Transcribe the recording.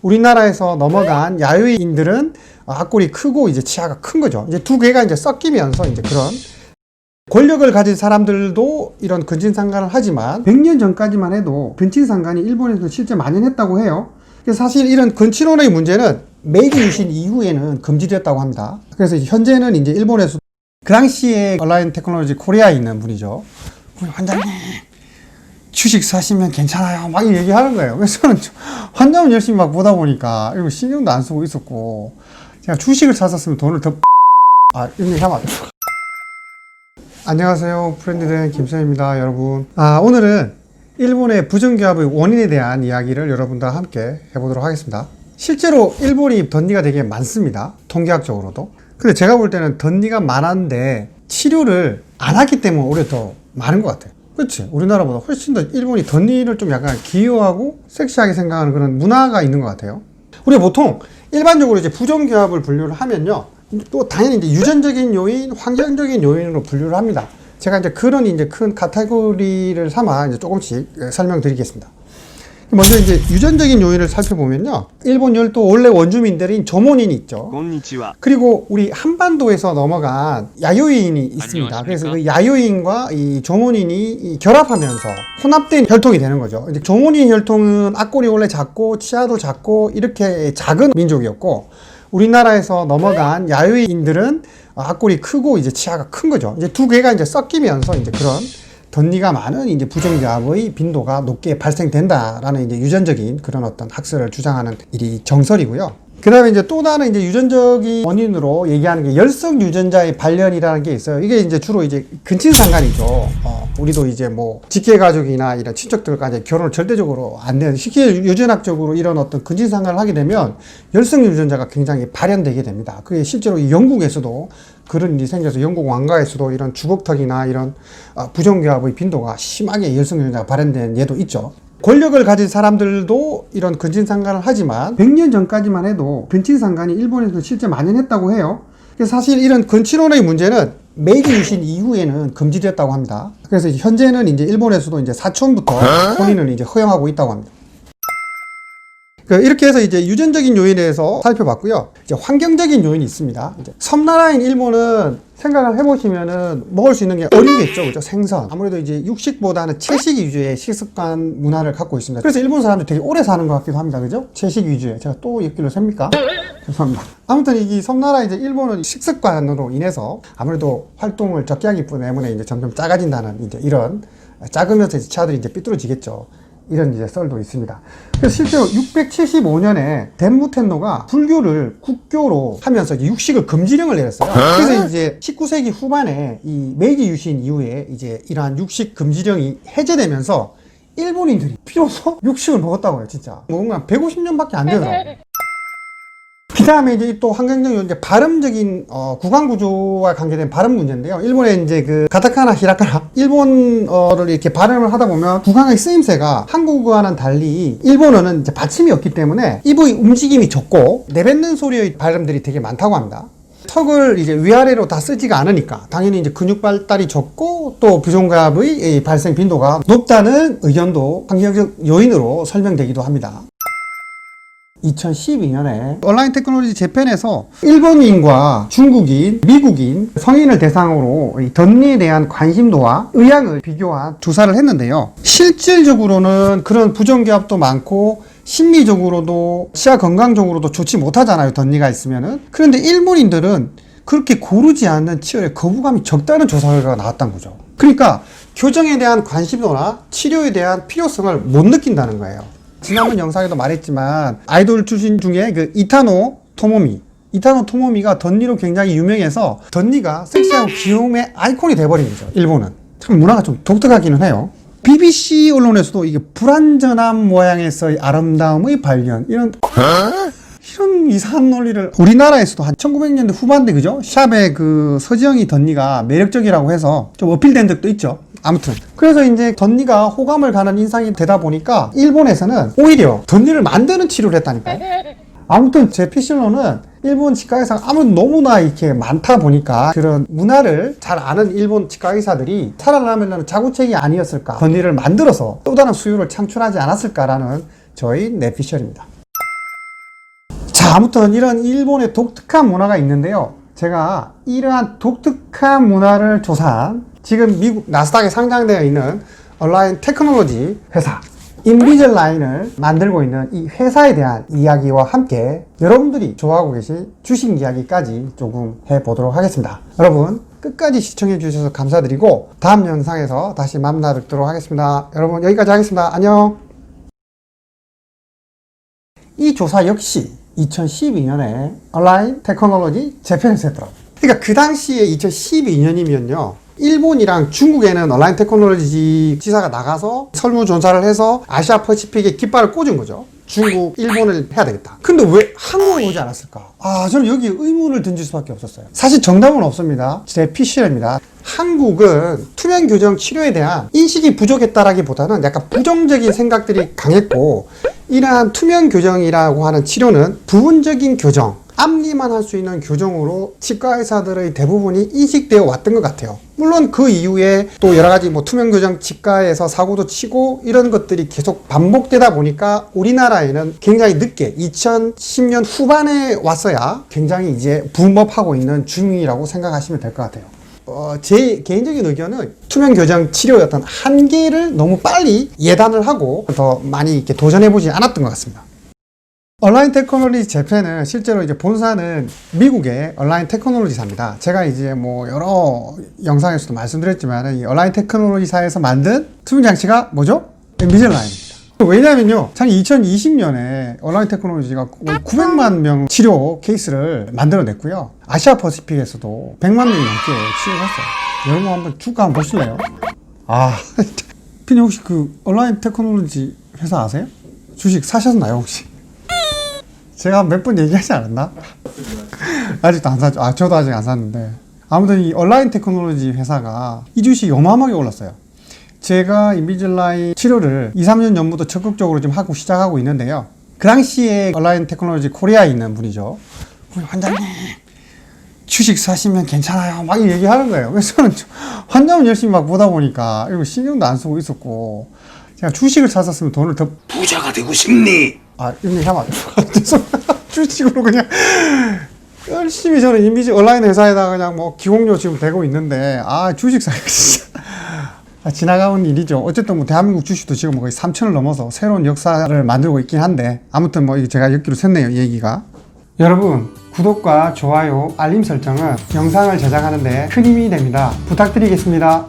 우리나라에서 넘어간 야유인들은 앞골이 크고 이제 치아가 큰 거죠. 이제 두 개가 이제 섞이면서 이제 그런 권력을 가진 사람들도 이런 근친상간을 하지만 100년 전까지만 해도 근친상간이 일본에서 실제 만연했다고 해요. 그래서 사실 이런 근친혼의 문제는 메이지 유신 이후에는 금지되었다고 합니다. 그래서 현재는 이제 일본에서 그 당시에 얼라인 테크놀로지 코리아에 있는 분이죠. 원장님 주식 사시면 괜찮아요 막 얘기하는 거예요. 그래서 저는 환자분 열심히 막 보다 보니까 이거 신경도 안 쓰고 있었고, 제가 주식을 샀었으면 돈을 더 이런 얘기 하면 안 돼요. 안녕하세요, 프렌드된 김선입니다. 여러분, 오늘은 일본의 부정기업의 원인에 대한 이야기를 여러분들과 함께 해보도록 하겠습니다. 실제로 일본이 덧니가 되게 많습니다, 통계학적으로도. 근데 제가 볼 때는 덧니가 많았는데 치료를 안 하기 때문에 오히려 더 많은 것 같아요. 그렇지? 우리나라보다 훨씬 더 일본이 덧니를 좀 약간 귀여워하고 섹시하게 생각하는 그런 문화가 있는 것 같아요. 우리가 보통 일반적으로 이제 부정기업을 분류를 하면요, 또 당연히 이제 유전적인 요인, 환경적인 요인으로 분류를 합니다. 제가 이제 그런 이제 큰 카테고리를 삼아 이제 조금씩 설명드리겠습니다. 먼저 이제 유전적인 요인을 살펴보면요, 일본 열도 원래 원주민들인 조모닌이 있죠. 그리고 우리 한반도에서 넘어간 야요인이 있습니다. 그래서 그 야요인과 이 조모닌이 결합하면서 혼합된 혈통이 되는 거죠. 이제 조모닌 혈통은 앞골이 원래 작고 치아도 작고 이렇게 작은 민족이었고, 우리나라에서 넘어간 야요인들은 앞골이 크고 이제 치아가 큰 거죠. 이제 두 개가 이제 섞이면서 이제 그런 덧니가 많은 이제 부정기업의 빈도가 높게 발생된다라는 이제 유전적인 그런 어떤 학설을 주장하는 일이 정설이고요. 그 다음에 이제 또 다른 이제 유전적인 원인으로 얘기하는 게 열성 유전자의 발현이라는 게 있어요. 이게 이제 주로 이제 근친상간이죠. 우리도 이제 뭐 직계가족이나 이런 친척들과 이제 결혼을 절대적으로 안 돼요. 쉽게 유전학적으로 이런 어떤 근친상간을 하게 되면 열성 유전자가 굉장히 발현되게 됩니다. 그게 실제로 영국에서도 그런 일이 생겨서 영국 왕가에서도 이런 주걱턱이나 이런 부정기업의 빈도가 심하게 열성 유전자가 발현된 예도 있죠. 권력을 가진 사람들도 이런 근친상간을 하지만 100년 전까지만 해도 근친상간이 일본에서 실제 만연했다고 해요. 그래서 사실 이런 근친혼의 문제는 메이지 유신 이후에는 금지되었다고 합니다. 그래서 이제 현재는 이제 일본에서도 이제 사촌부터 혼인을 이제 허용하고 있다고 합니다. 이렇게 해서 이제 유전적인 요인에 대해서 살펴봤고요. 이제 환경적인 요인이 있습니다. 이제 섬나라인 일본은 생각을 해보시면은 먹을 수 있는 게 어류겠죠, 그죠? 생선. 아무래도 이제 육식보다는 채식 위주의 식습관 문화를 갖고 있습니다. 그래서 일본 사람들이 되게 오래 사는 것 같기도 합니다, 그죠? 채식 위주의. 제가 또 옆길로 셉니까? 죄송합니다. 아무튼 이 섬나라 이제 일본은 식습관으로 인해서 아무래도 활동을 적게 하기 때문에 이제 점점 작아진다는 이제 이런, 작으면서 이제 치아들이 이제 삐뚤어지겠죠. 이런 이제 썰도 있습니다. 그래서 실제로 675년에 덴무텐노가 불교를 국교로 하면서 육식을 금지령을 내렸어요. 그래서 이제 19세기 후반에 이 메이지 유신 이후에 이제 이러한 육식 금지령이 해제되면서 일본인들이 비로소 육식을 먹었다고 해요, 진짜. 뭔가 150년밖에 안 되더라고요. 그 다음에 이제 또 환경적인 이제 발음적인 구강 구조와 관계된 발음 문제인데요. 일본에 이제 그 가타카나, 히라카나, 일본어를 이렇게 발음을 하다 보면 구강의 쓰임새가 한국어와는 달리 일본어는 이제 받침이 없기 때문에 입의 움직임이 적고 내뱉는 소리의 발음들이 되게 많다고 합니다. 턱을 이제 위아래로 다 쓰지가 않으니까 당연히 이제 근육 발달이 적고 또 부정기업의 발생 빈도가 높다는 의견도 환경적 요인으로 설명되기도 합니다. 2012년에 얼라인 테크놀로지 재팬에서 일본인과 중국인, 미국인, 성인을 대상으로 이 덧니에 대한 관심도와 의향을 비교한 조사를 했는데요. 실질적으로는 그런 부정기업도 많고 심리적으로도 치아 건강적으로도 좋지 못하잖아요, 덧니가 있으면은. 그런데 일본인들은 그렇게 고르지 않는 치열에 거부감이 적다는 조사 결과가 나왔다는 거죠. 그러니까 교정에 대한 관심도나 치료에 대한 필요성을 못 느낀다는 거예요. 지난번 영상에도 말했지만 아이돌 출신 중에 그 이타노 토모미가 덧니로 굉장히 유명해서 덧니가 섹시하고 귀여움의 아이콘이 돼버린 거죠. 일본은 참 문화가 좀 독특하기는 해요. BBC 언론에서도 이게 불완전한 모양에서의 아름다움의 발견, 이런 이상한 논리를 우리나라에서도 한 1900년대 후반대, 그죠? 샵에 그 서지영이 덧니가 매력적이라고 해서 좀 어필된 적도 있죠. 아무튼 그래서 이제 덧니가 호감을 가는 인상이 되다 보니까 일본에서는 오히려 덧니를 만드는 치료를 했다니까요. 아무튼 제 피실로는 일본 치과 의사가 아무래도 너무나 이렇게 많다 보니까 그런 문화를 잘 아는 일본 치과 의사들이 살아나면 자구책이 아니었을까, 덧니를 만들어서 또 다른 수요를 창출하지 않았을까라는 저희 내피셜입니다. 자, 아무튼 이런 일본의 독특한 문화가 있는데요. 제가 이러한 독특한 문화를 조사한 지금 미국 나스닥에 상장되어 있는 온라인 테크놀로지 회사 인비즐라인을 만들고 있는 이 회사에 대한 이야기와 함께 여러분들이 좋아하고 계신 주식 이야기까지 조금 해보도록 하겠습니다. 여러분 끝까지 시청해 주셔서 감사드리고 다음 영상에서 다시 만나 뵙도록 하겠습니다. 여러분 여기까지 하겠습니다. 안녕. 이 조사 역시 2012년에 온라인 테크놀로지 재팬에서 했더라고요. 그러니까 그 당시에 2012년이면요. 일본이랑 중국에는 온라인 테크놀로지 지사가 나가서 설문조사를 해서 아시아 퍼시픽에 깃발을 꽂은 거죠. 중국, 일본을 해야 되겠다. 근데 왜 한국을 오지 않았을까? 저는 여기 의문을 던질 수밖에 없었어요. 사실 정답은 없습니다. 제 PC랍니다. 한국은 투명 교정 치료에 대한 인식이 부족했다라기보다는 약간 부정적인 생각들이 강했고, 이러한 투명 교정이라고 하는 치료는 부분적인 교정, 앞니만 할 수 있는 교정으로 치과 의사들의 대부분이 인식되어 왔던 것 같아요. 물론 그 이후에 또 여러 가지 투명 교정 치과에서 사고도 치고 이런 것들이 계속 반복되다 보니까 우리나라에는 굉장히 늦게 2010년 후반에 왔어야 굉장히 이제 붐업하고 있는 중이라고 생각하시면 될 것 같아요. 제 개인적인 의견은 투명 교정 치료의 어떤 한계를 너무 빨리 예단을 하고 더 많이 이렇게 도전해보지 않았던 것 같습니다. 온라인 테크놀로지 재팬은 실제로 이제 본사는 미국의 온라인 테크놀로지사입니다. 제가 이제 여러 영상에서도 말씀드렸지만 이 온라인 테크놀로지사에서 만든 투명 장치가 뭐죠? 인비즐라인입니다. 왜냐면요, 작년 2020년에 온라인 테크놀로지가 900만 명 치료 케이스를 만들어냈고요. 아시아 퍼시픽에서도 100만 명이 넘게 치료를 했어요. 여러분 한번 주가 한번 보실래요? 피님 혹시 그 온라인 테크놀로지 회사 아세요? 주식 사셨나요 혹시? 제가 몇 번 얘기하지 않았나? 아직도 안 샀죠. 저도 아직 안 샀는데. 아무튼 이 온라인 테크놀로지 회사가 이 주식이 어마어마하게 올랐어요. 제가 인비즐라인 치료를 2, 3년 전부터 적극적으로 좀 하고 시작하고 있는데요. 그 당시에 온라인 테크놀로지 코리아에 있는 분이죠. 환자님, 주식 사시면 괜찮아요. 막 얘기하는 거예요. 그래서 저는 환자분 열심히 막 보다 보니까 이거 신경도 안 쓰고 있었고, 제가 주식을 샀었으면 돈을 더 부자가 되고 싶니? 이런 얘기 하면 안 돼요. 주식으로 그냥 열심히 저는 인비즈 온라인 회사에다가 그냥 기공료 지금 대고 있는데, 주식 사기 진짜. 지나가는 일이죠. 어쨌든 대한민국 주식도 지금 거의 3천을 넘어서 새로운 역사를 만들고 있긴 한데, 아무튼 제가 엮기로 샜네요, 얘기가. 여러분, 구독과 좋아요, 알림 설정은 영상을 제작하는데 큰 힘이 됩니다. 부탁드리겠습니다.